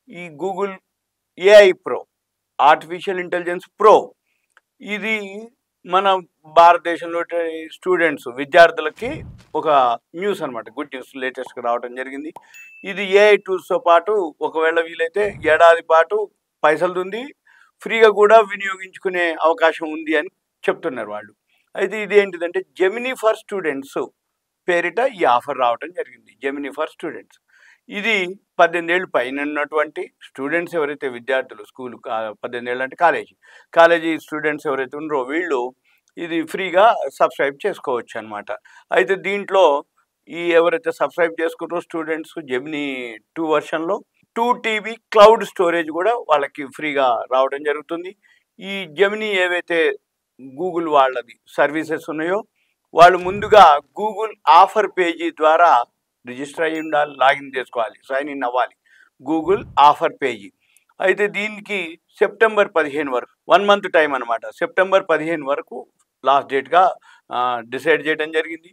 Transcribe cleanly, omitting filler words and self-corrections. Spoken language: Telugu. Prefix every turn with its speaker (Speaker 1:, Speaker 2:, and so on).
Speaker 1: ఈ Google AI pro, artificial intelligence pro, ఇది మన భారతదేశంలో స్టూడెంట్స్ విద్యార్థులకి ఒక న్యూస్ అనమాట, గుడ్ న్యూస్ లేటెస్ట్గా రావడం జరిగింది. ఇది ఏఐ టూల్స్తో పాటు ఒకవేళ వీలైతే ఏడాది పాటు పైసలుంది, ఫ్రీగా కూడా వినియోగించుకునే అవకాశం ఉంది అని చెప్తున్నారు వాళ్ళు. అయితే ఇది ఏంటిదంటే జెమినీ ఫర్ స్టూడెంట్స్ పేరిట ఈ ఆఫర్ రావడం జరిగింది. జెమినీ ఫర్ స్టూడెంట్స్ ఇది 18 ఏళ్ళు పైన ఉన్నటువంటి స్టూడెంట్స్ ఎవరైతే విద్యార్థులు, స్కూల్ 18 ఏళ్ళు అంటే కాలేజీ స్టూడెంట్స్ ఎవరైతే ఉన్నారో వీళ్ళు ఇది ఫ్రీగా సబ్స్క్రైబ్ చేసుకోవచ్చు అనమాట. అయితే దీంట్లో ఈ ఎవరైతే సబ్స్క్రైబ్ చేసుకున్నారో students Gemini 2 వర్షన్లో 2 TB cloud storage కూడా వాళ్ళకి ఫ్రీగా రావడం జరుగుతుంది. ఈ జెమినీ ఏవైతే గూగుల్ వాళ్ళది సర్వీసెస్ ఉన్నాయో వాళ్ళు ముందుగా గూగుల్ ఆఫర్ పేజీ ద్వారా రిజిస్టర్ అయ్యి ఉండాలి, లాగిన్ చేసుకోవాలి, సైన్ ఇన్ అవ్వాలి గూగుల్ ఆఫర్ పేజీ. అయితే దీనికి సెప్టెంబర్ 15 వరకు 1 మంత్ టైం అనమాట. సెప్టెంబర్ 15 వరకు లాస్ట్ డేట్గా డిసైడ్ చేయడం జరిగింది.